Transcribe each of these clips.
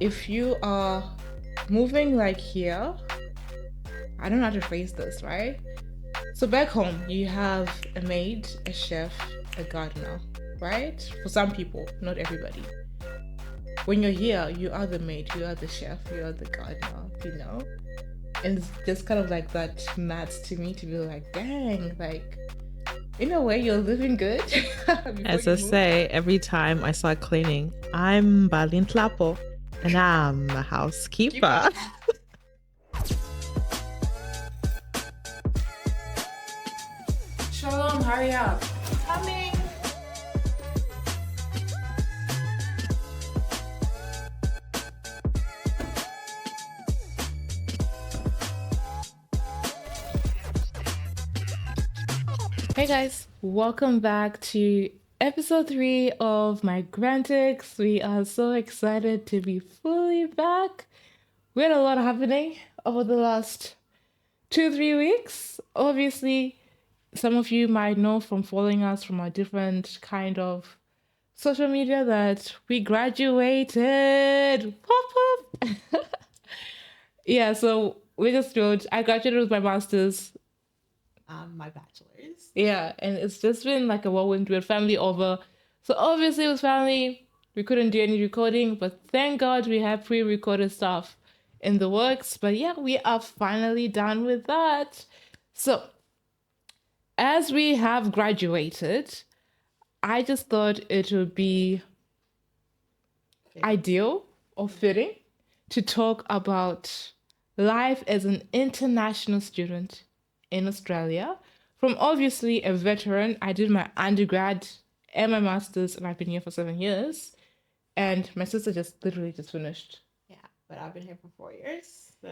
if you are moving like here, I don't know how to phrase this, right? So back home, you have a maid, a chef, a gardener, right? For some people, not everybody. When you're here, you are the maid, you are the chef, you are the gardener, you know? And it's just kind of like that maths to me to be like, dang, like, in a way, you're living good before As you I move. say, every time I start cleaning, I'm Balin Tlapo and I'm a housekeeper. Shalom, hurry up. Coming. Hey guys, welcome back to episode 3 of my Grantix. We are so excited to be fully back. We had a lot happening over the last 2-3 weeks. Obviously, some of you might know from following us from a different kind of social media that we graduated. Pop pop. Yeah, so we just wrote, I graduated with my master's. My bachelor's. Yeah, and it's just been like a whirlwind with family over. So obviously with family, we couldn't do any recording, but thank God we have pre-recorded stuff in the works. But yeah, we are finally done with that. So as we have graduated, I just thought it would be ideal or fitting to talk about life as an international student in Australia. From obviously a veteran, I did my undergrad and my master's, and I've been here for 7 years. And my sister just literally just finished. Yeah, but I've been here for 4 years, so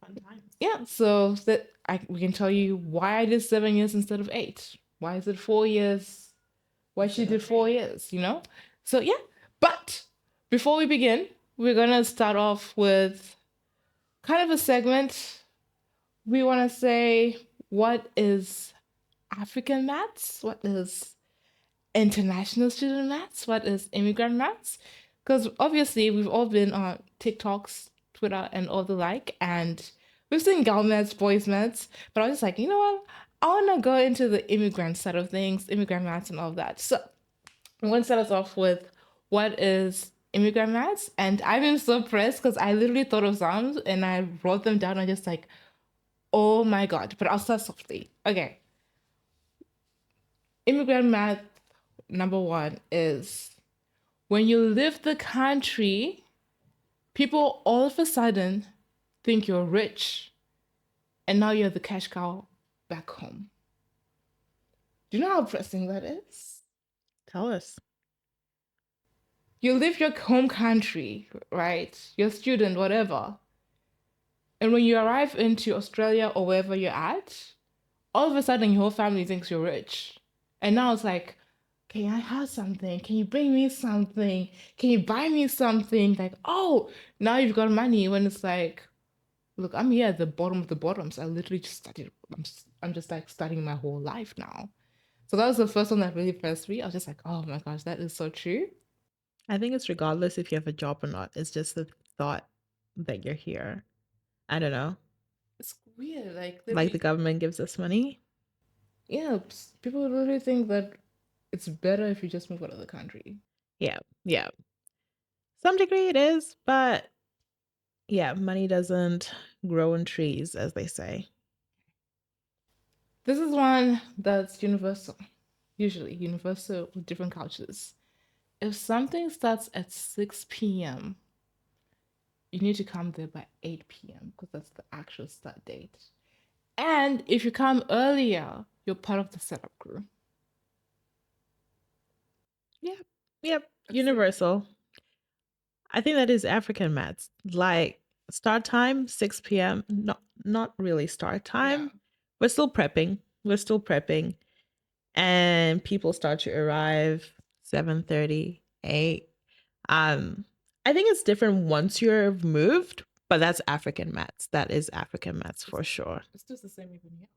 fun times. Yeah, so that we can tell you why I did 7 years instead of 8. Why is it 4 years? Why she did 4 years, you know? So yeah, but before we begin, we're gonna start off with kind of a segment. We want to say, what is African maths? What is international student maths? What is immigrant maths? Because obviously we've all been on TikToks, Twitter, and all the like, and we've seen girl maths, boys maths, but I was just like, you know what? I want to go into the immigrant side of things, immigrant maths, and all of that. So I'm going to start us off with what is immigrant maths, and I've been so impressed because I literally thought of some and I wrote them down. And just like, oh my god! But I'll start softly. Okay, immigrant math number 1 is when you leave the country, people all of a sudden think you're rich, and now you're the cash cow back home. Do you know how pressing that is? Tell us. You leave your home country, right? You're a student, whatever. And when you arrive into Australia or wherever you're at, all of a sudden your whole family thinks you're rich. And now it's like, can I have something? Can you bring me something? Can you buy me something? Like, oh, now you've got money. When it's like, look, I'm here at the bottom of the bottoms. I literally just started, I'm just like starting my whole life now. So that was the first one that really pressed me. I was just like, oh my gosh, that is so true. I think it's regardless if you have a job or not. It's just the thought that you're here. I don't know. It's weird. Like The government gives us money. yeah, people literally think that it's better if you just move out of the country. Yeah, yeah. Some degree it is, but yeah, money doesn't grow in trees, as they say. This is one that's universal, usually universal with different cultures. If something starts at 6 p.m., you need to come there by 8 p.m. because that's the actual start date. And if you come earlier, you're part of the setup crew. Yep. Universal. I think that is African maths. Like start time 6 p.m. Not really start time. Yeah. We're still prepping. And people start to arrive 7:30, 8. I think it's different once you're moved, but that's African maths. That is African maths for sure. It's just the same even here.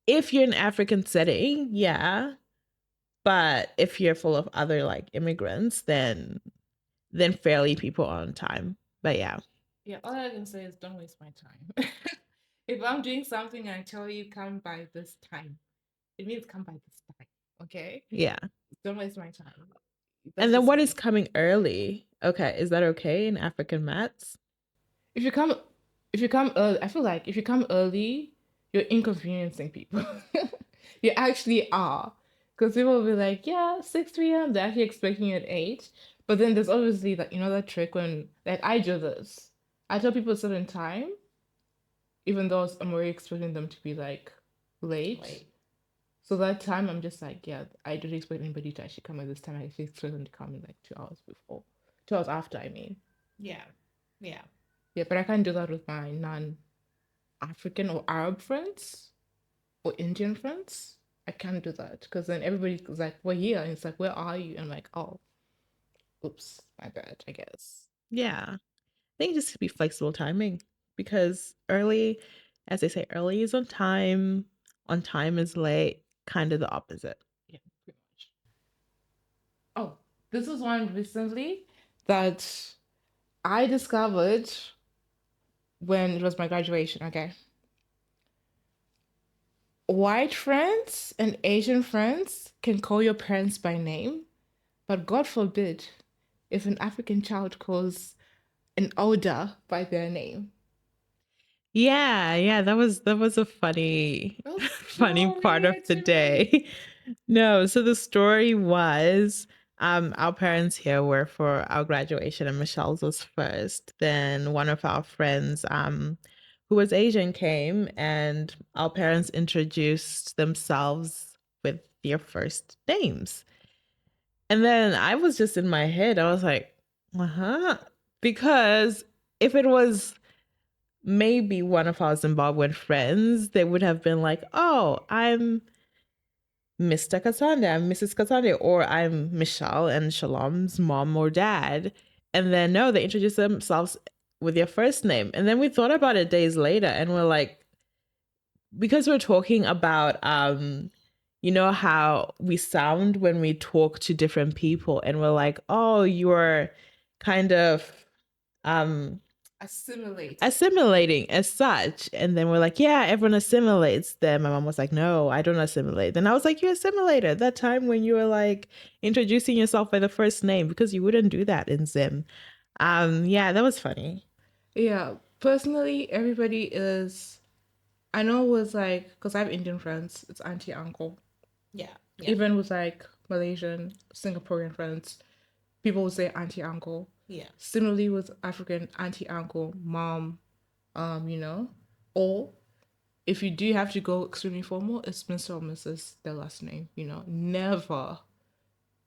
If you're in an African setting, yeah. But if you're full of other like immigrants, then then fairly people are on time. But yeah. Yeah, all I can say is don't waste my time. If I'm doing something and I tell you come by this time, it means come by this time. Okay? Yeah. Don't waste my time. That's And then just what is me. coming early? Okay, is that okay in African maths? If you come if you come early, I feel like if you come early, you're inconveniencing people. You actually are. Because people will be like, yeah, 6 p.m. They're actually expecting you at 8. But then there's obviously that, that trick when, like, I do this. I tell people a certain time, even though I'm already expecting them to be, like, late. So that time, I'm just like, yeah, I don't expect anybody to actually come at this time. I actually expect them to come in, like, 2 hours before. 2 hours after, I mean. Yeah. Yeah. Yeah, but I can't do that with my non-African or Arab friends or Indian friends. I can't do that because then everybody's like, we're here. And it's like, where are you? And I'm like, oh, oops, my bad, I guess. Yeah. I think just to be flexible timing because early, as they say, early is on time is late, kind of the opposite. Yeah, pretty much. Oh, this was one recently that I discovered when it was my graduation, okay? White friends and Asian friends can call your parents by name, but God forbid if an African child calls an older by their name. Yeah, that was a funny That was funny so part of weird the to me. day. No, so the story was our parents here were for our graduation and Michelle's was first. Then one of our friends who was Asian came and our parents introduced themselves with their first names. And then I was just in my head, I was like, uh-huh. Because if it was maybe one of our Zimbabwean friends, they would have been like, oh, I'm Mr. Kasande, I'm Mrs. Kasande, or I'm Michelle and Shalom's mom or dad. And then no, they introduce themselves with their first name. And then we thought about it days later and we're like, because we're talking about you know how we sound when we talk to different people and we're like, oh, you're kind of um assimilating as such. And then we're like, yeah, everyone assimilates. Then my mom was like, no, I don't assimilate. Then I was like, you assimilated at that time when you were like introducing yourself by the first name because you wouldn't do that in Zim. Yeah, that was funny. Yeah, personally, everybody is. I know it was like, because I have Indian friends, it's auntie, uncle. Yeah. Even with like Malaysian, Singaporean friends, people would say auntie, uncle. Yeah. Similarly with African, auntie, uncle, mom, you know. Or if you do have to go extremely formal, it's Mr. or Mrs. their last name, never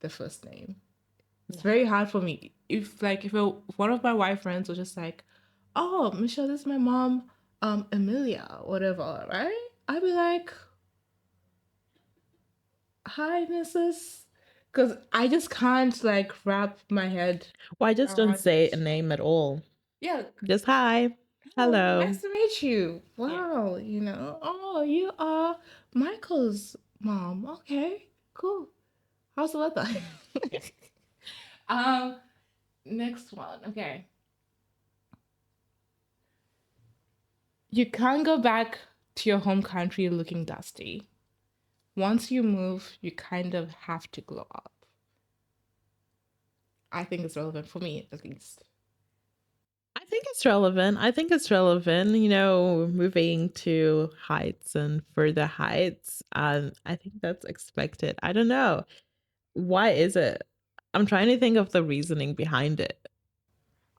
the first name. It's very hard for me. If one of my white friends was just like, oh, Michelle, this is my mom, Emilia, whatever, right? I'd be like, hi, Mrs. Because I just can't like wrap my head Well, I just don't around say a it. name at all. Yeah. Just hi. Oh, Hello. nice to meet you. Wow, Oh, you are Michael's mom. Okay, cool. How's the weather? um, next one. Okay. You can't go back to your home country looking dusty. Once you move, you kind of have to glow up. I think it's relevant for me, at least. I think it's relevant. I think it's relevant, moving to heights and further heights. I think that's expected. I don't know. Why is it? I'm trying to think of the reasoning behind it.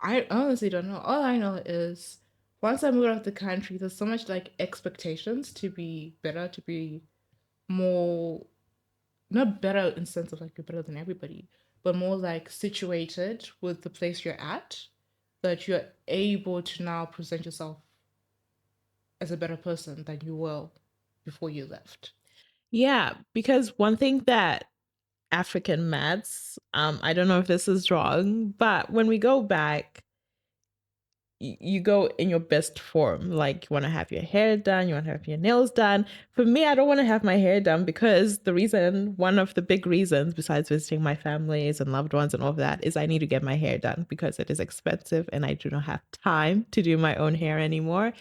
I honestly don't know. All I know is once I moved out of the country, there's so much like expectations to be better, to be more, not better in the sense of like you're better than everybody, but more like situated with the place you're at, that you're able to now present yourself as a better person than you were before you left. Yeah, because one thing that African maths, I don't know if this is wrong, but when we go back, you go in your best form. Like you want to have your hair done, you want to have your nails done. For me, I don't want to have my hair done because one of the big reasons, besides visiting my families and loved ones and all of that, is I need to get my hair done because it is expensive and I do not have time to do my own hair anymore.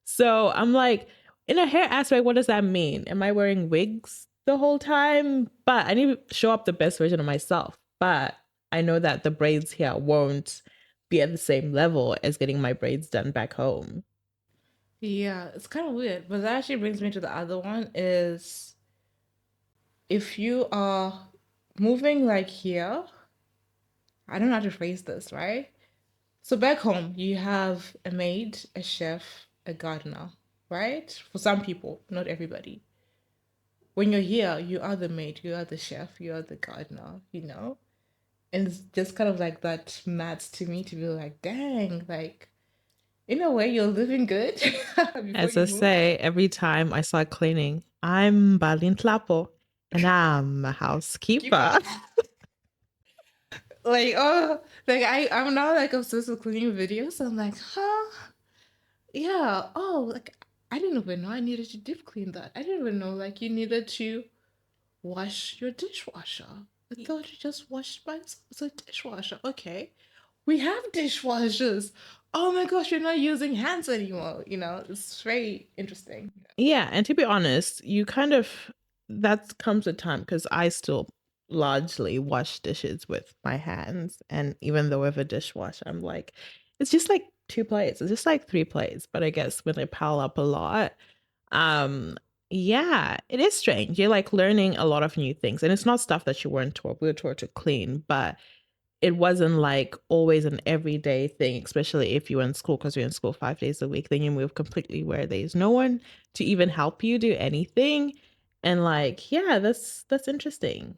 So I'm like, in a hair aspect, what does that mean? Am I wearing wigs the whole time? But I need to show up the best version of myself. But I know that the braids here won't be at the same level as getting my braids done back home. Yeah, it's kind of weird, but that actually brings me to the other one is if you are moving like here, I don't know how to phrase this, right? So back home, you have a maid, a chef, a gardener, right? For some people, not everybody. When you're here, you are the maid, you are the chef, you are the gardener, you know? And it's just kind of like that maths to me to be like, dang, like in a way you're living good before As you I move. say, every time I start cleaning, I'm Balin Tlapo and I'm a Keep up. housekeeper. Like, oh, like I'm now like obsessed with cleaning videos. I'm like, huh? Yeah. Oh, like I didn't even know I needed to deep clean that. I didn't even know like you needed to wash your dishwasher. I thought you just washed by it's a dishwasher. Okay. We have dishwashers. Oh my gosh, you're not using hands anymore. You know, it's very interesting. Yeah, and to be honest, you kind of that comes with time because I still largely wash dishes with my hands, and even though I have a dishwasher, I'm like, it's just like two plates, it's just like three plates. But I guess when they pile up a lot, um, yeah, it is strange. You're like learning a lot of new things, and it's not stuff that you weren't taught. We were taught to clean, but it wasn't like always an everyday thing, especially if you were in school, because you're in school 5 days a week. Then you move completely where there's no one to even help you do anything. And like, yeah, that's interesting.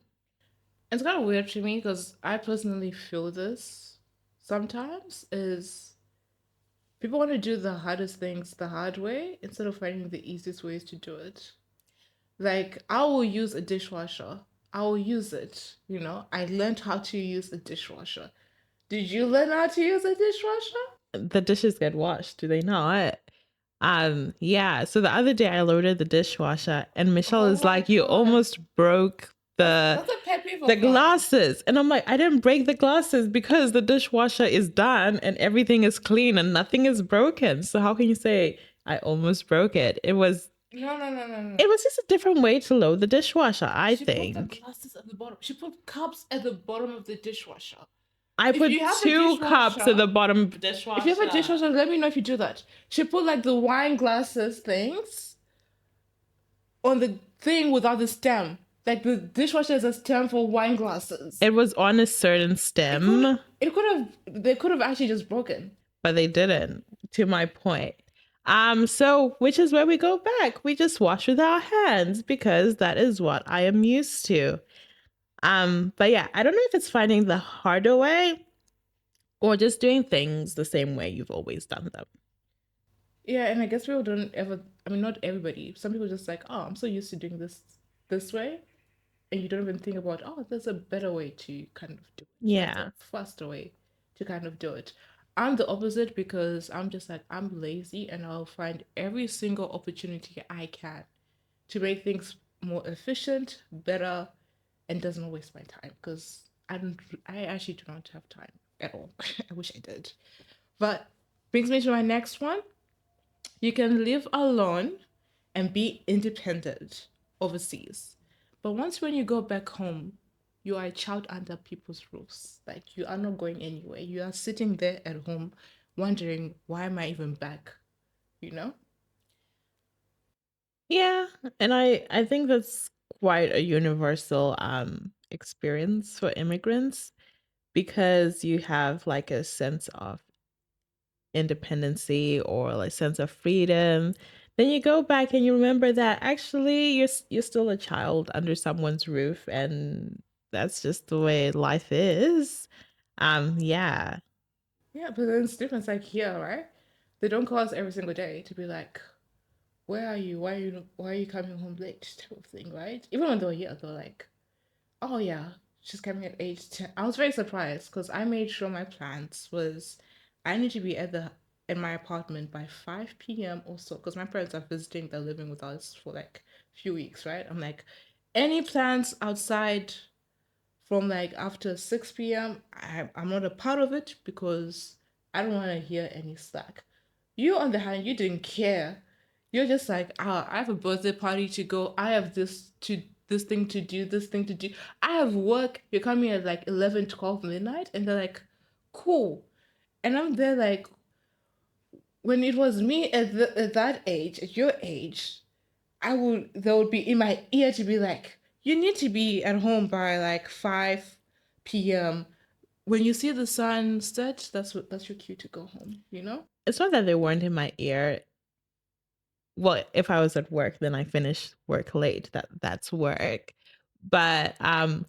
It's kind of weird to me because I personally feel this sometimes is people want to do the hardest things the hard way instead of finding the easiest ways to do it. Like I will use a dishwasher. I will use it. You know, I learned how to use a dishwasher. Did you learn how to use a dishwasher? The dishes get washed, do they not? Yeah. So the other day I loaded the dishwasher and Michelle Oh is my like, you god. almost broke the That's a pet peeve the of mine. glasses. And I'm like, I didn't break the glasses because the dishwasher is done and everything is clean and nothing is broken. So how can you say I almost broke it? No, no, no, no, no. It was just a different way to load the dishwasher, I She put the think. glasses at the bottom. She put cups at the bottom of the dishwasher. I If you put have a two cups at dishwasher, the bottom of the if you have a dishwasher. dishwasher, let me know if you do that. She put like the wine glasses things on the thing without the stem. Like the dishwasher is a stem for wine glasses. It was on a certain stem, It could have they could have actually just broken. but they didn't, to my point. So which is where we go back. We just wash with our hands because that is what I am used to. But yeah, I don't know if it's finding the harder way or just doing things the same way you've always done them. Yeah, and I guess people don't ever I mean not everybody. Some people just like, oh, I'm so used to doing this way. And you don't even think about, oh, there's a better way to kind of do it. There's Yeah. a faster way to kind of do it. I'm the opposite because I'm just like, I'm lazy and I'll find every single opportunity I can to make things more efficient, better, and doesn't waste my time because I actually do not have time at all. I wish I did. But brings me to my next one. You can live alone and be independent overseas. But once when you go back home, you are a child under people's roofs. Like you are not going anywhere. You are sitting there at home wondering, why am I even back? You know? Yeah, and I think that's quite a universal experience for immigrants because you have like a sense of independency or like sense of freedom. Then you go back and you remember that actually you're still a child under someone's roof and that's just the way life is. Yeah. Yeah, but then it's different. It's like here, right? They don't call us every single day to be like, where are you? Why are you coming home late? Type of thing, right? Even when they're here, they're like, oh yeah, she's coming at age 10. I was very surprised because I made sure my plans was I need to be at the in my apartment by 5 p.m. or so, because my parents are visiting, they're living with us for like a few weeks, right? I'm like, any plans outside from like after 6 p.m., I'm not a part of it because I don't want to hear any slack. You, on the hand, you didn't care. You're just like, ah, I have a birthday party to go. I have this thing to do, this thing to do. I have work. You're coming at like 11, 12 midnight, and they're like, cool. And I'm there like, when it was me at that age, at your age, there would be in my ear to be like, you need to be at home by like 5 p.m. When you see the sun set, that's your cue to go home, you know? It's not that they weren't in my ear. Well, if I was at work, then I finish work late. That's work. But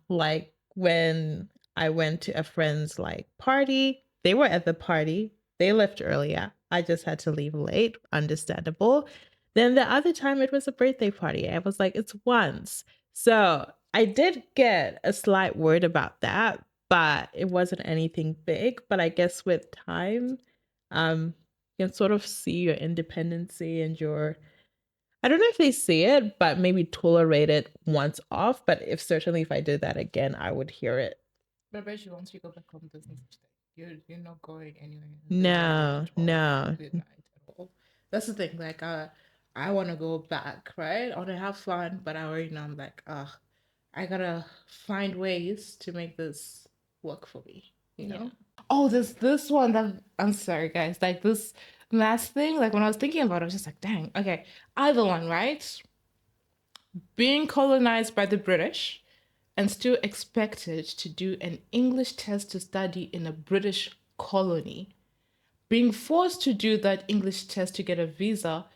like when I went to a friend's like party, they were at the party. They left earlier. I just had to leave late, understandable. Then the other time it was a birthday party. I was like, it's once. So I did get a slight word about that, but it wasn't anything big. But I guess with time, you can sort of see your independency and your, I don't know if they see it, but maybe tolerate it once off. But if certainly if I did that again, I would hear it. But I bet you once you go back home, there's no such thing. You're not going anywhere. No, no. Midnight at all. That's the thing. Like, I want to go back, right? I want to have fun, but I already know I'm like, I gotta find ways to make this work for me. You know? Oh, there's this one that I'm sorry, guys. Like this math thing. Like when I was thinking about it, I was just like, dang. Okay, either one, right? Being colonized by the British and still expected to do an English test to study in a British colony. Being forced to do that English test to get a visa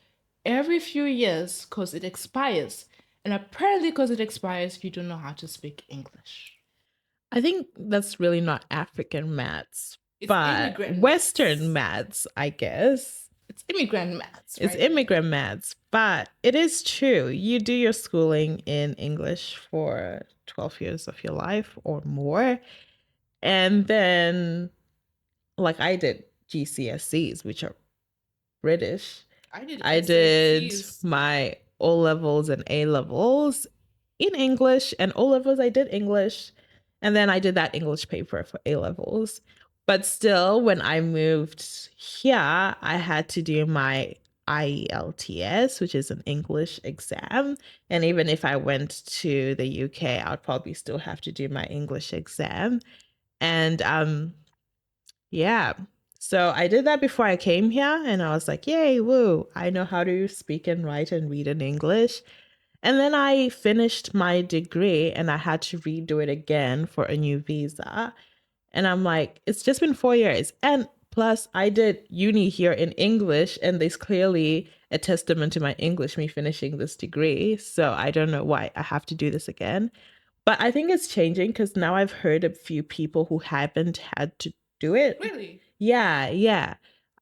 every few years because it expires. And apparently, because it expires, you don't know how to speak English. I think that's really not African maths, It's but immigrant Western maths, I guess. It's immigrant maths, It's right? immigrant maths, but it is true. You do your schooling in English for 12 years of your life or more. And then, like I did GCSEs, which are British. I did SATs. my O levels and A levels in English, and O levels I did English, and then I did that English paper for A levels. But still, when I moved here, I had to do my IELTS, which is an English exam. And even if I went to the UK, I would probably still have to do my English exam. And yeah. So I did that before I came here, and I was like, yay, woo, I know how to speak and write and read in English. And then I finished my degree and I had to redo it again for a new visa. And I'm like, it's just been 4 years. And plus, I did uni here in English, and there's clearly a testament to my English, me finishing this degree. So I don't know why I have to do this again. But I think it's changing because now I've heard a few people who haven't had to do it. Really? Yeah, yeah.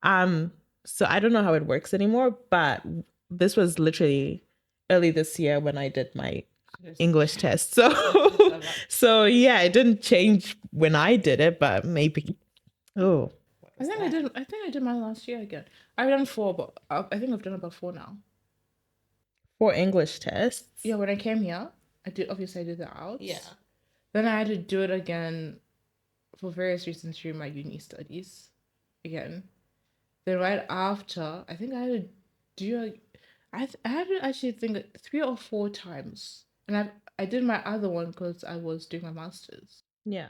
So I don't know how it works anymore, but this was literally early this year when I did my English test. So so yeah, it didn't change when I did it, but maybe. Oh. I think I did mine last year again. I've done four, but I think I've done about four now. For English tests? Yeah, when I came here, I did the outs. Yeah. Then I had to do it again for various reasons during my uni studies. Again. Then right after, I think I had to do I had to actually think 3 or 4 times. And I did my other one because I was doing my master's. Yeah.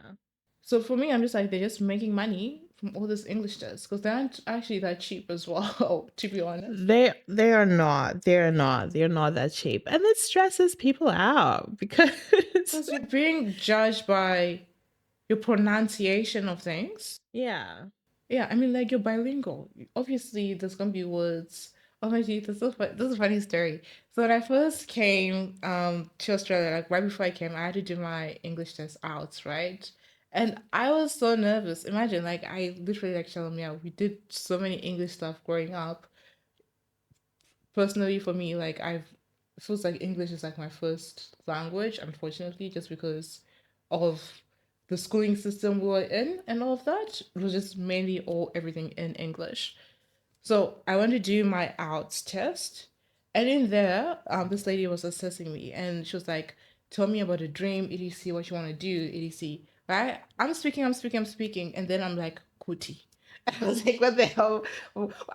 So for me, I'm just like, they're just making money from all this English tests because they aren't actually that cheap as well, to be honest. They are not. They're not. They're not that cheap. And it stresses people out because you're being judged by your pronunciation of things. yeah. Yeah, I mean, like, you're bilingual. Obviously, there's gonna be words. Oh my geez, this is a funny story. So when I first came to Australia, like right before I came, I had to do my English test out, right? And I was so nervous. Imagine, like, I literally, like, Shalom, yeah, we did so many English stuff growing up. Personally, for me, like, it feels like English is like my first language, unfortunately, just because of the schooling system we were in and all of that. It was just mainly everything in English. So I went to do my outs test, and in there, this lady was assessing me, and she was like, "Tell me about a dream, etc. What you want to do, etc." Right? I'm speaking, and then I'm like, "Kuti." I was like, "What the hell?"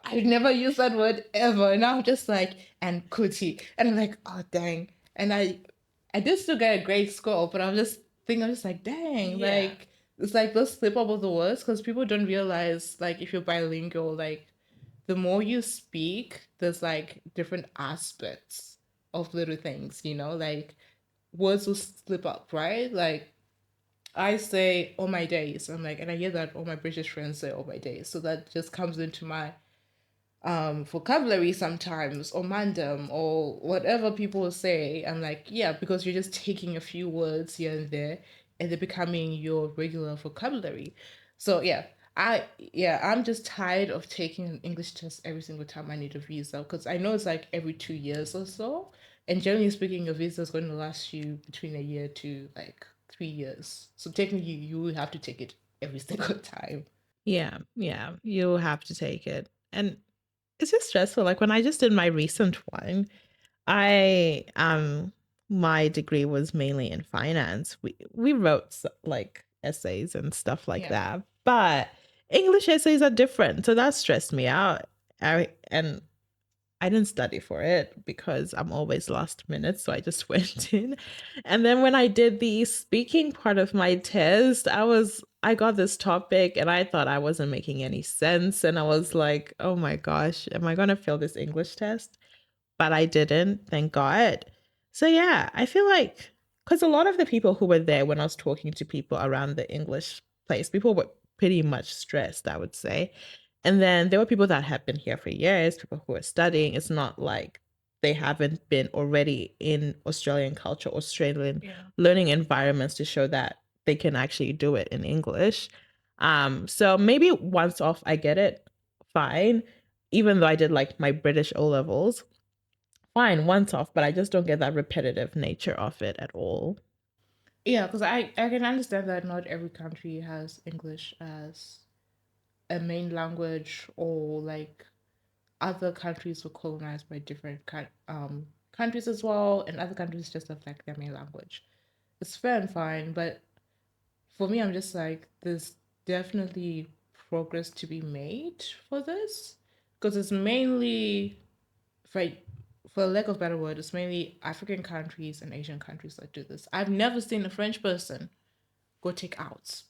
I've never used that word ever, and I'm just like, "And kuti," and I'm like, "Oh dang!" And I did still get a great score, but I'm just like, "Dang!" Yeah. Like it's like those slip up of the words because people don't realize like if you're bilingual, like the more you speak, there's like different aspects of little things, like words will slip up, right? Like I say all my days. I'm like, and I hear that all my British friends say all my days. So that just comes into my vocabulary sometimes, or mandem, or whatever people say. I'm like, yeah, because you're just taking a few words here and there, and they're becoming your regular vocabulary. So I'm just tired of taking an English test every single time I need a visa because I know it's like every 2 years or so, and generally speaking, your visa is going to last you between a year to like 3 years. So technically, you will have to take it every single time. Yeah, yeah, you'll have to take it. And it's just stressful. Like when I just did my recent one, I my degree was mainly in finance. We wrote like essays and stuff like Yeah. that. But English essays are different. So that stressed me out. And I didn't study for it because I'm always last minute. So I just went in. And then when I did the speaking part of my test, I got this topic and I thought I wasn't making any sense. And I was like, oh my gosh, am I going to fail this English test? But I didn't, thank God. So yeah, I feel like because a lot of the people who were there when I was talking to people around the English place, people were pretty much stressed, I would say. And then there were people that had been here for years, people who were studying. It's not like they haven't been already in Australian culture, Australian learning environments to show that they can actually do it in English. So maybe once off, I get it, fine. Even though I did like my British O levels, fine, once off, but I just don't get that repetitive nature of it at all. Yeah, because I can understand that not every country has English as a main language, or like other countries were colonized by different countries as well, and other countries just have like their main language. It's fair and fine, but for me, I'm just like, there's definitely progress to be made for this because it's mainly, for for lack of a better word, it's mainly African countries and Asian countries that do this. I've never seen a French person go take outs.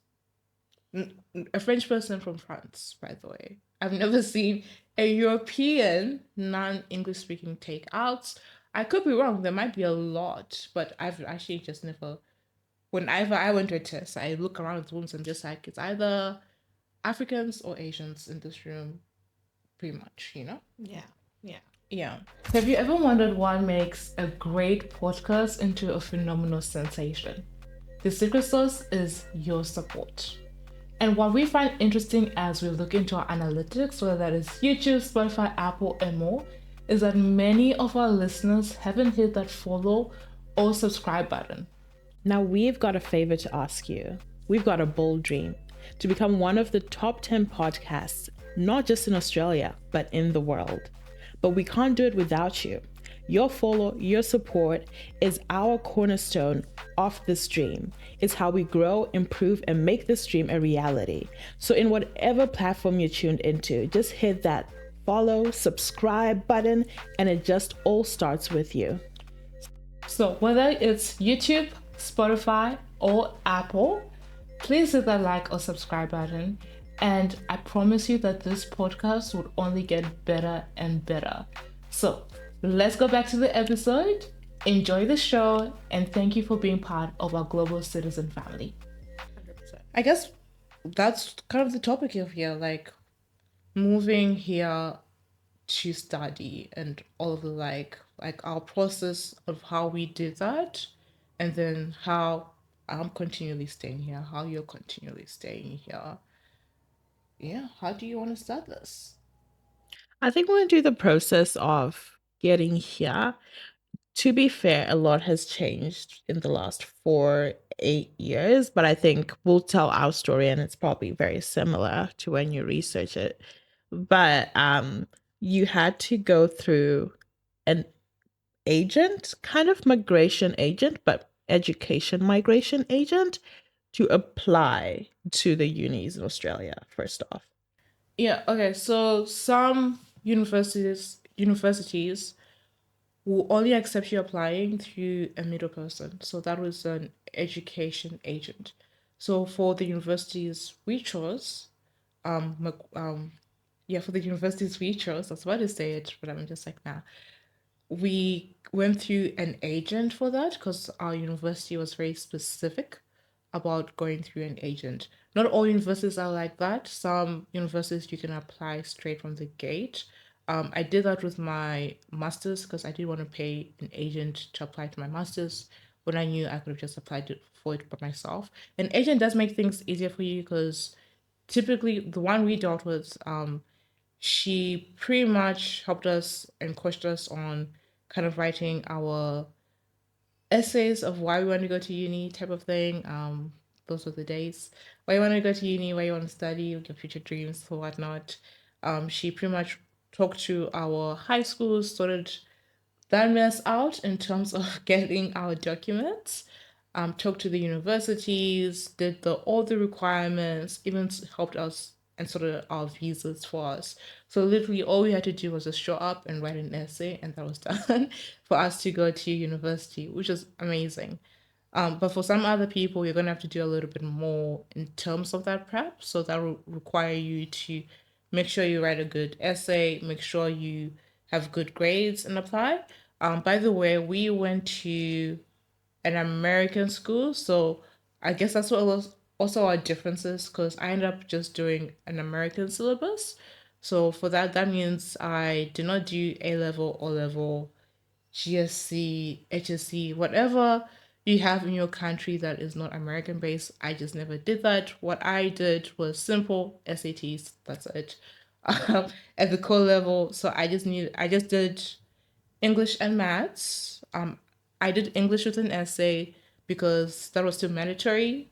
A French person from France, by the way. I've never seen a European non-English speaking take outs. I could be wrong. There might be a lot, but I've actually just never. Whenever I went to a test, I look around the rooms and just like it's either Africans or Asians in this room, pretty much. Yeah. Yeah. Yeah. Have you ever wondered what makes a great podcast into a phenomenal sensation? The secret sauce is your support. And what we find interesting as we look into our analytics, whether that is YouTube, Spotify, Apple, and more, is that many of our listeners haven't hit that follow or subscribe button. Now we've got a favor to ask you. We've got a bold dream to become one of the top 10 podcasts, not just in Australia, but in the world. But we can't do it without you. Your follow, your support is our cornerstone of this dream. It's how we grow, improve, and make this dream a reality. So in whatever platform you're tuned into, just hit that follow, subscribe button, and it just all starts with you. So whether it's YouTube, Spotify, or Apple, please hit that like or subscribe button. And I promise you that this podcast would only get better and better. So let's go back to the episode. Enjoy the show, and thank you for being part of our global citizen family. 100%. I guess that's kind of the topic of here, like moving here to study and all of the like our process of how we did that, and then how I'm continually staying here, how you're continually staying here. Yeah, how do you want to start this? I think we're going to do the process of getting here. To be fair, a lot has changed in the last 4, 8 years, but I think we'll tell our story and it's probably very similar to when you research it. but you had to go through an agent, kind of migration agent, but education migration agent to apply to the unis in Australia, first off. Yeah, okay. So some universities will only accept you applying through a middle person. So that was an education agent. So for the universities we chose, yeah, for the universities we chose, that's why to say it, but I'm just like, nah. We went through an agent for that because our university was very specific about going through an agent. Not all universities are like that. Some universities you can apply straight from the gate. I did that with my master's because I didn't want to pay an agent to apply to my master's when I knew I could have just applied for it by myself. An agent does make things easier for you because typically the one we dealt with, she pretty much helped us and coached us on kind of writing our essays of why we want to go to uni type of thing. Those were the days. Why you want to go to uni, why you want to study, your future dreams or whatnot. She pretty much talked to our high schools, sorted that mess out in terms of getting our documents, talked to the universities, did all the requirements, even helped us and sorted our visas for us. So literally all we had to do was just show up and write an essay and that was done for us to go to university, which is amazing. But for some other people, you're going to have to do a little bit more in terms of that prep. So that will require you to make sure you write a good essay, make sure you have good grades and apply. By the way, we went to an American school, so I guess that's what was also our differences because I ended up just doing an American syllabus. So for that, that means I did not do A level, O level, GSC, HSC, whatever you have in your country that is not American based. I just never did that. What I did was simple SATs. That's it. At the core level, so I just did English and maths. I did English with an essay because that was still mandatory.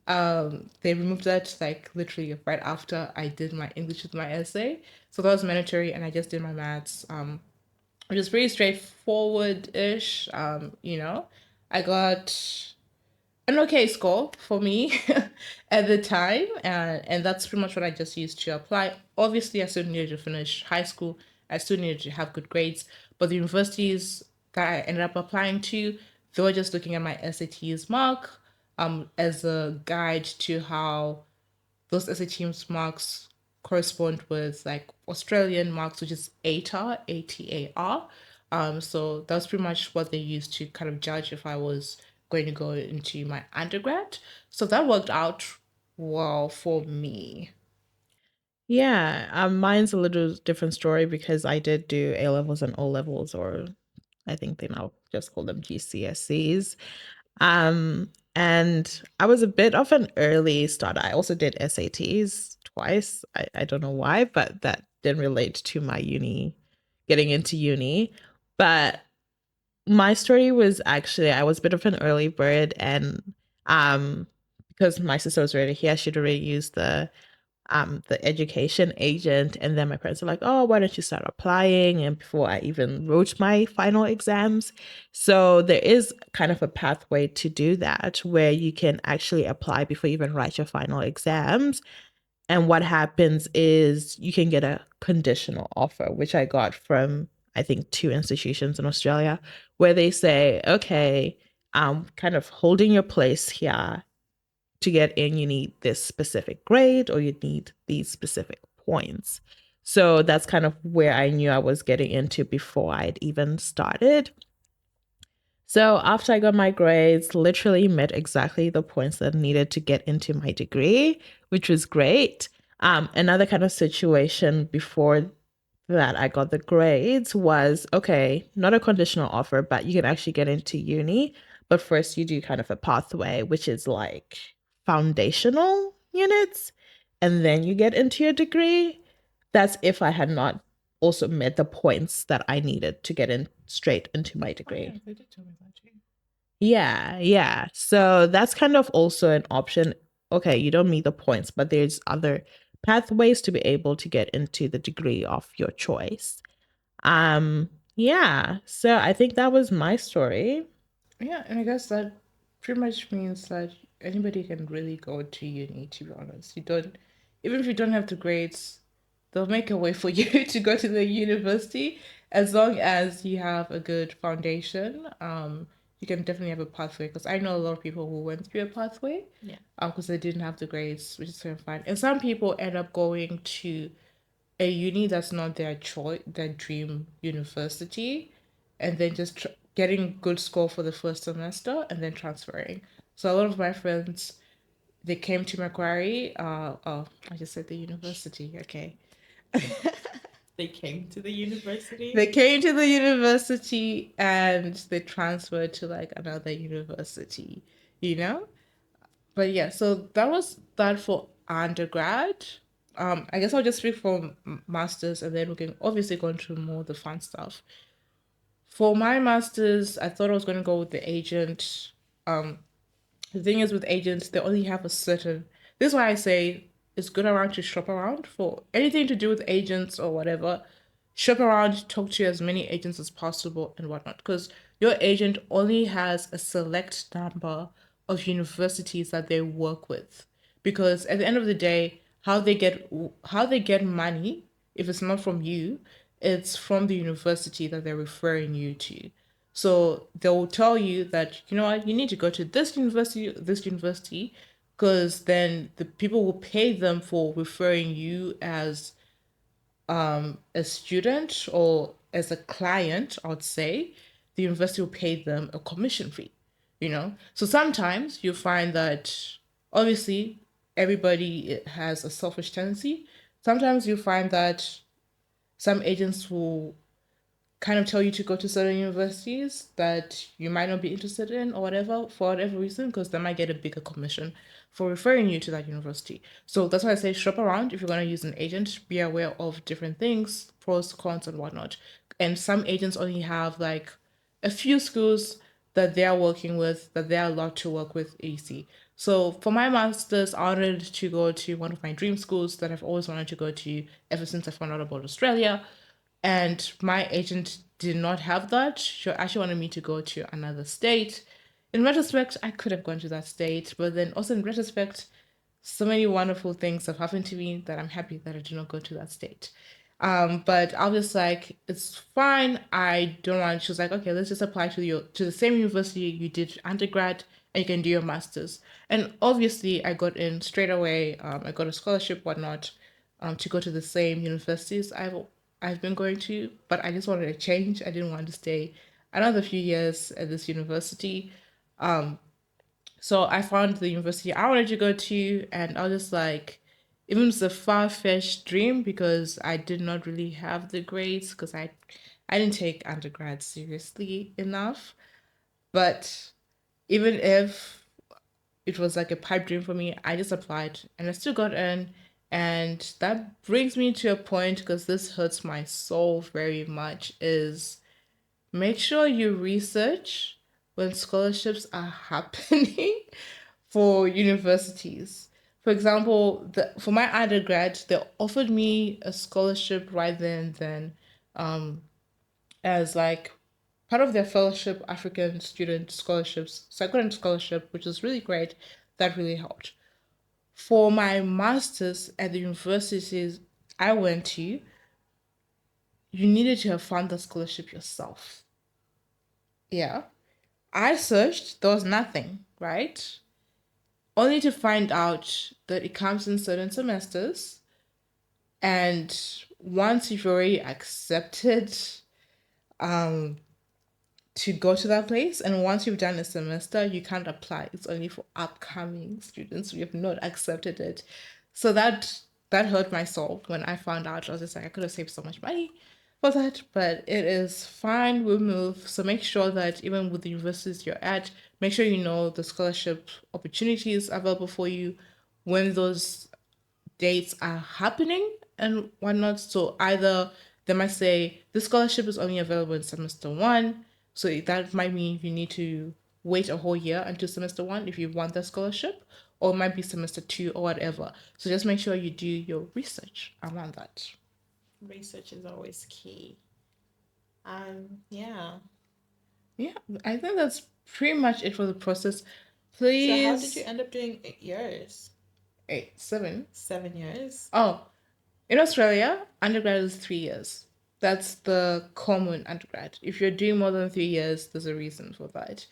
They removed that like literally right after I did my English with my essay, so that was mandatory, and I just did my maths. Which is pretty straightforward ish. I got an okay score for me at the time, and that's pretty much what I just used to apply. Obviously, I still needed to finish high school. I still needed to have good grades, but the universities that I ended up applying to, they were just looking at my SATs mark as a guide to how those SAT marks correspond with like Australian marks, which is ATAR, ATAR. So that's pretty much what they used to kind of judge if I was going to go into my undergrad. So that worked out well for me. Yeah, mine's a little different story because I did do A levels and O levels, or I think they now just call them GCSEs. And I was a bit of an early starter. I also did SATs twice. I don't know why, but that didn't relate to my uni, getting into uni. But my story was actually I was a bit of an early bird, and um because my sister was already here, she'd already used the education agent, and then my parents were like, oh, why don't you start applying, and before I even wrote my final exams. So there is kind of a pathway to do that where you can actually apply before you even write your final exams. And what happens is you can get a conditional offer, which I got from, I think, two institutions in Australia, where they say, okay, kind of holding your place here. To get in, you need this specific grade or you need these specific points. So that's kind of where I knew I was getting into before I'd even started. So after I got my grades, literally met exactly the points that I needed to get into my degree, which was great. Another kind of situation before that I got the grades was okay, not a conditional offer, but you can actually get into uni. But first, you do kind of a pathway, which is like foundational units, and then you get into your degree. That's if I had not also met the points that I needed to get in straight into my Oh yeah, degree. they did tell me that too. Yeah, yeah. So that's kind of also an option. Okay, you don't meet the points, but there's other pathways to be able to get into the degree of your choice. Yeah, so I think that was my story. Yeah, and I guess that pretty much means that anybody can really go to uni, to be honest. You don't, even if you don't have the grades, they'll make a way for you to go to the university as long as you have a good foundation. You can definitely have a pathway because I know a lot of people who went through a pathway. Yeah. Because they didn't have the grades, which is very fine. And some people end up going to a uni that's not their choice, their dream university, and then just getting good score for the first semester and then transferring. So a lot of my friends, they came to Macquarie. Oh, I just said the university. Okay. They came to the university. They came to the university and they transferred to like another university, you know? But yeah, so that was that for undergrad. I guess I'll just speak for masters and then we can obviously go into more the fun stuff. For my masters, I thought I was going to go with the agent. Um, the thing is with agents, they only have a certain. This is why I say it's good around to shop around for anything to do with agents or whatever. Shop around, talk to as many agents as possible and whatnot. Because your agent only has a select number of universities that they work with. Because at the end of the day, how they get money, if it's not from you, it's from the university that they're referring you to. So they'll tell you that, you know what, you need to go to this university, because then the people will pay them for referring you as a student or as a client, I would say. The university will pay them a commission fee, you know? So sometimes you find that obviously everybody has a selfish tendency. Sometimes you find that some agents will kind of tell you to go to certain universities that you might not be interested in or whatever for whatever reason because they might get a bigger commission for referring you to that university. So that's why I say shop around. If you're going to use an agent, be aware of different things, pros, cons, and whatnot. And some agents only have like a few schools that they are working with, that they are allowed to work with, AC. So for my master's, I wanted to go to one of my dream schools that I've always wanted to go to ever since I found out about Australia. And my agent did not have that. She actually wanted me to go to another state. In retrospect, I could have gone to that state, but then also in retrospect, so many wonderful things have happened to me that I'm happy that I did not go to that state. But I was like, it's fine. I don't want. She was like, okay, let's just apply to the same university you did undergrad, and you can do your masters. And obviously, I got in straight away. I got a scholarship, whatnot, to go to the same universities I've been going to. But I just wanted to change. I didn't want to stay another few years at this university. So I found the university I wanted to go to, and I was just like, even it's a far-fetched dream because I did not really have the grades because I didn't take undergrad seriously enough. But even if it was like a pipe dream for me, I just applied and I still got in. And that brings me to a point because this hurts my soul very much is make sure you research when scholarships are happening for universities. For example, for my undergrad, they offered me a scholarship right then and then, as like part of their fellowship African student scholarships. So I got a scholarship, which was really great. That really helped. For my master's at the universities I went to, you needed to have found the scholarship yourself. Yeah. I searched, there was nothing, right? Only to find out that it comes in certain semesters. And once you've already accepted to go to that place, and once you've done a semester, you can't apply. It's only for upcoming students who have not accepted it. So that hurt my soul when I found out. I was just like, I could have saved so much money for that, but it is fine. We'll move. So make sure that even with the universities you're at, make sure you know the scholarship opportunities available for you when those dates are happening and whatnot. So either they might say the scholarship is only available in semester one. So that might mean you need to wait a whole year until semester one if you want that scholarship. or it might be semester 2 or whatever. So just make sure you do your research around that. Research is always key. Yeah. Yeah, I think that's pretty much it for the process. So how did you Please, end up doing 8 years? 7. 7 years? Oh, in Australia, undergrad is 3 years. That's the common undergrad. If you're doing more than 3 years, there's a reason for that.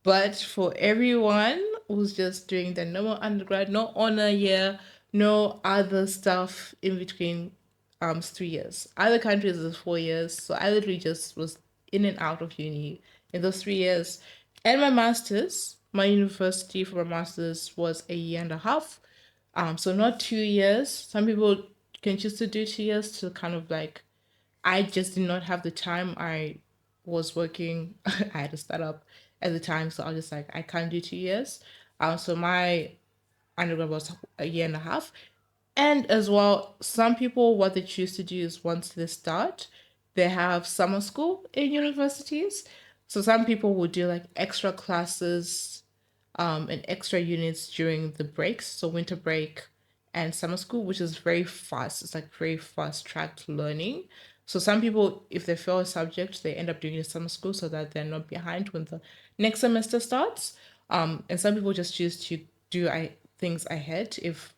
But for everyone who's just doing the normal undergrad, no honor year, no other stuff in between, 3 years. Other countries is 4 years. So I literally just was in and out of uni in those 3 years. And my master's, my university for my master's was a year and a half. So not 2 years. Some people can choose to do 2 years to kind of like, I just did not have the time. I was working, I had a startup at the time, so I was just like, I can't do 2 years. So my undergrad was a year and a half. And as well, some people, what they choose to do is once they start, they have summer school in universities. So some people would do like extra classes and extra units during the breaks, so winter break and summer school, which is very fast. It's like very fast tracked learning. So some people, if they fail a subject, they end up doing the summer school so that they're not behind when the next semester starts. And some people just choose to do things ahead. If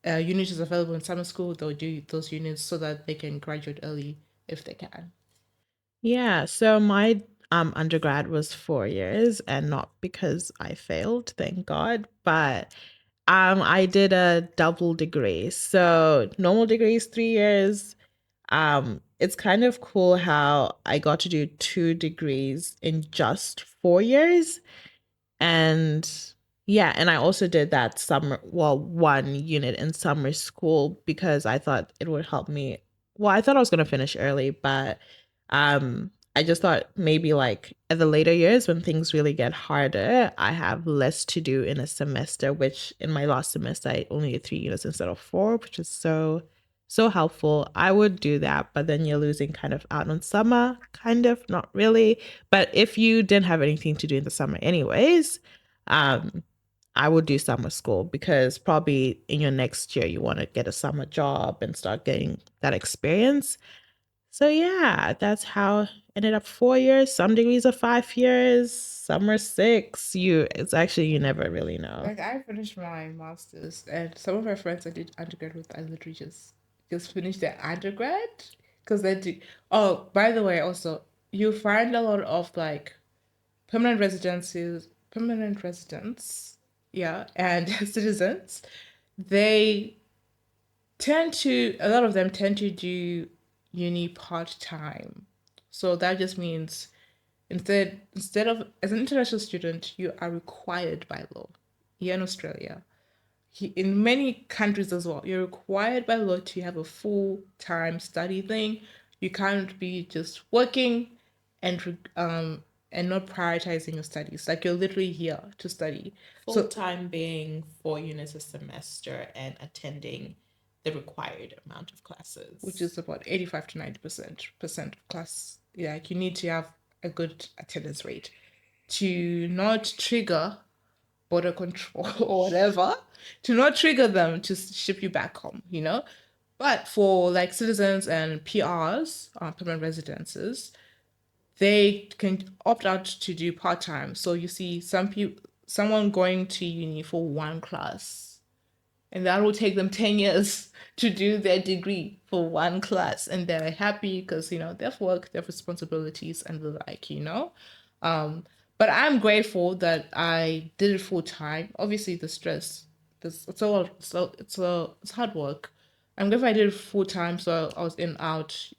a unit is available in summer school, they'll do those units so that they can graduate early if they can. Yeah, so my undergrad was 4 years, and not because I failed, thank God, but I did a double degree. So normal degree is 3 years. It's kind of cool how I got to do 2 degrees in just 4 years. And yeah, and I also did that one unit in summer school because I thought it would help me. Well, I thought I was going to finish early, but I just thought maybe like at the later years when things really get harder, I have less to do in a semester, which in my last semester I only did 3 units instead of four, which is so helpful. I would do that, but then you're losing kind of out on summer, kind of, not really. But if you didn't have anything to do in the summer anyways, um, I would do summer school because probably in your next year you want to get a summer job and start getting that experience. So yeah, that's how I ended up 4 years. Some degrees are 5 years, some are six. It's actually you never really know. Like I finished my masters, and some of my friends I did undergrad with, I literally just finished their undergrad because they do. Oh, by the way, also you find a lot of like permanent residents, yeah, and citizens. They a lot of them tend to do uni part time, so that just means instead of as an international student, you are required by law here in Australia, in many countries as well, you're required by law to have a full-time study thing. You can't be just working and not prioritizing your studies. Like you're literally here to study. Full time being 4 units a semester and attending the required amount of classes, which is about 85 to 90% of class. Yeah, like you need to have a good attendance rate to not trigger border control or whatever, to not trigger them to ship you back home, you know? But for like citizens and PRs, permanent residences, they can opt out to do part time. So you see someone going to uni for one class, and that will take them 10 years to do their degree for one class, and they're happy because they have work, they have responsibilities and the like, um but I'm grateful that I did it full time. Obviously the stress, it's a lot, it's hard work. I'm grateful I did it full time, so I was in out,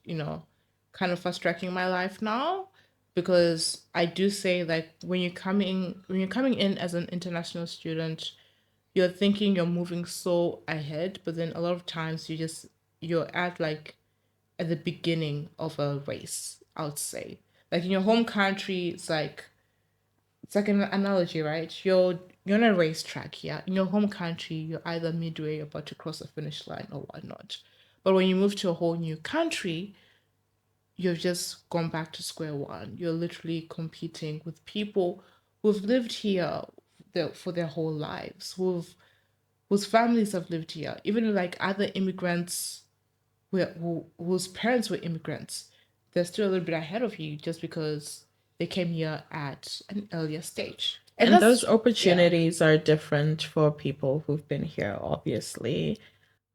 kind of fast tracking my life now, because I do say like when you're coming in as an international student, you're thinking you're moving so ahead, but then a lot of times you're at like at the beginning of a race, I would say. Like in your home country, it's like an analogy, right? You're on a racetrack, yeah. In your home country, you're either midway, about to cross the finish line or whatnot. But when you move to a whole new country, you've just gone back to square one. You're literally competing with people who've lived here for their whole lives, who've whose families have lived here, even like other immigrants whose parents were immigrants, they're still a little bit ahead of you just because they came here at an earlier stage. And that's, those yeah. opportunities are different for people who've been here, obviously.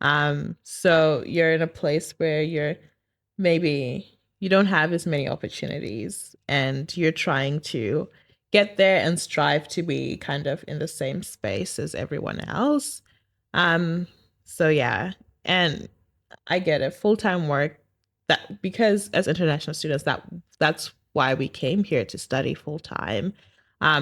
So you're in a place where maybe you don't have as many opportunities and you're trying to get there and strive to be kind of in the same space as everyone else. So yeah, and I get it. Full-time work, that because as international students, that's why we came here to study full-time.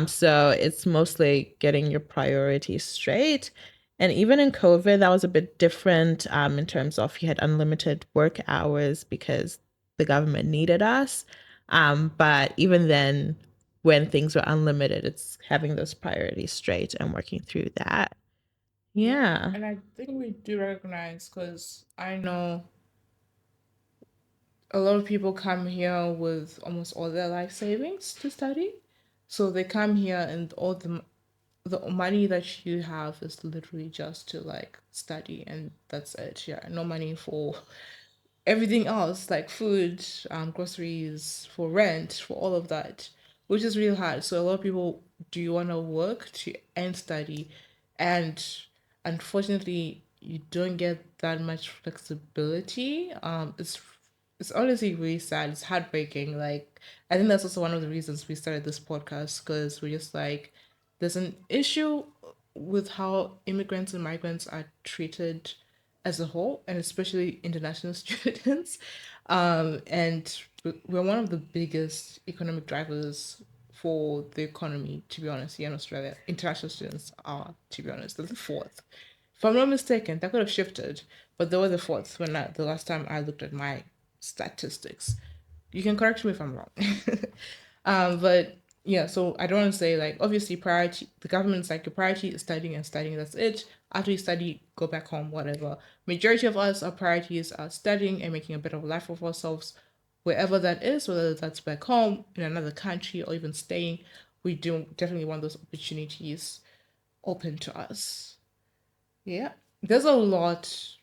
So it's mostly getting your priorities straight. And even in COVID, that was a bit different in terms of you had unlimited work hours because the government needed us. But even then, when things were unlimited, it's having those priorities straight and working through that. Yeah. And I think we do recognize, because I know a lot of people come here with almost all their life savings to study. So they come here and all the money that you have is literally just to like study, and that's it. Yeah, no money for everything else like food, groceries, for rent, for all of that, which is really hard. So a lot of people do want to work to and study, and unfortunately, you don't get that much flexibility. It's honestly really sad. It's heartbreaking. Like, I think that's also one of the reasons we started this podcast, because we're just like, there's an issue with how immigrants and migrants are treated as a whole, and especially international students. And we're one of the biggest economic drivers for the economy, to be honest, here in Australia. International students are, to be honest, they're the fourth. If I'm not mistaken, that could have shifted, but they were the fourth the last time I looked at my statistics. You can correct me if I'm wrong. But yeah, so I don't want to say like, obviously priority, the government's like, your priority is studying and studying, that's it. After you study, go back home, whatever. Majority of us, our priorities are studying and making a better life of ourselves, wherever that is, whether that's back home, in another country, or even staying. We do definitely want those opportunities open to us. Yeah, there's a lot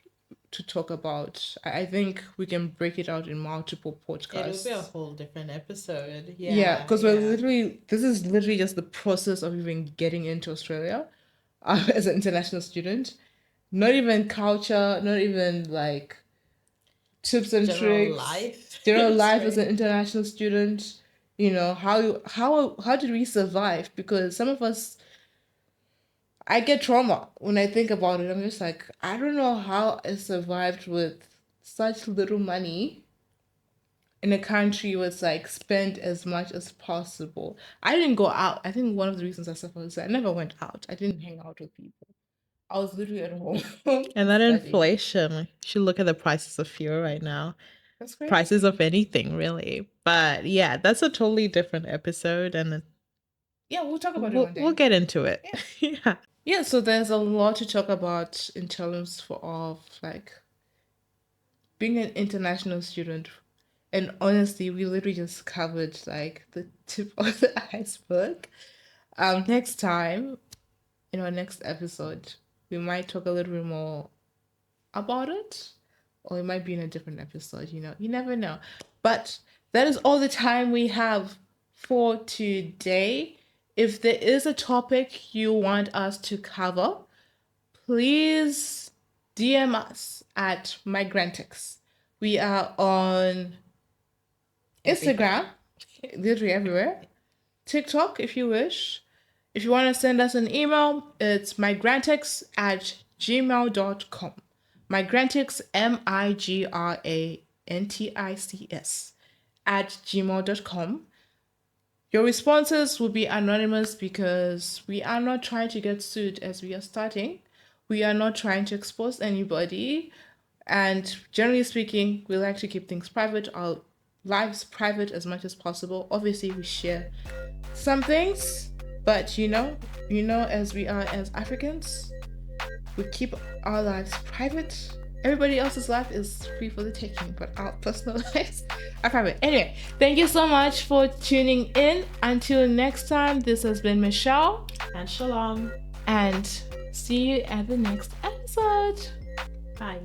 to talk about. I think we can break it out in multiple podcasts. It'll be a whole different episode. Yeah, because this is literally just the process of even getting into Australia as an international student. Not even culture, not even like tips and General tricks. life. General life as an international student. You know, how did we survive? Because some of us, I get trauma when I think about it. I'm just like, I don't know how I survived with such little money in a country where it's like spend as much as possible. I didn't go out. I think one of the reasons I suffered is I never went out. I didn't hang out with people. I was literally at home. And that studying. inflation, you should look at the prices of fuel right now. That's crazy. Prices of anything, really. But yeah, that's a totally different episode. And yeah, we'll talk about it one day. We'll get into it. Yeah. Yeah, so there's a lot to talk about in terms of like being an international student. And honestly, we literally just covered like the tip of the iceberg. Next time, in our next episode, we might talk a little bit more about it, or it might be in a different episode. You never know. But that is all the time we have for today. If there is a topic you want us to cover, please DM us at Migrantics. We are on Instagram, literally everywhere. TikTok, if you wish. If you want to send us an email, it's migrantics@gmail.com. Migrantics, MIGRANTICS, @gmail.com. Your responses will be anonymous because we are not trying to get sued as we are starting. We are not trying to expose anybody. And generally speaking, we like to keep things private, our lives private as much as possible. Obviously, we share some things, but as we are as Africans, we keep our lives private. Everybody else's life is free for the taking, but our personal lives are private. Anyway, thank you so much for tuning in. Until next time, this has been Mitchelle and Shalom. And See you at the next episode. Bye.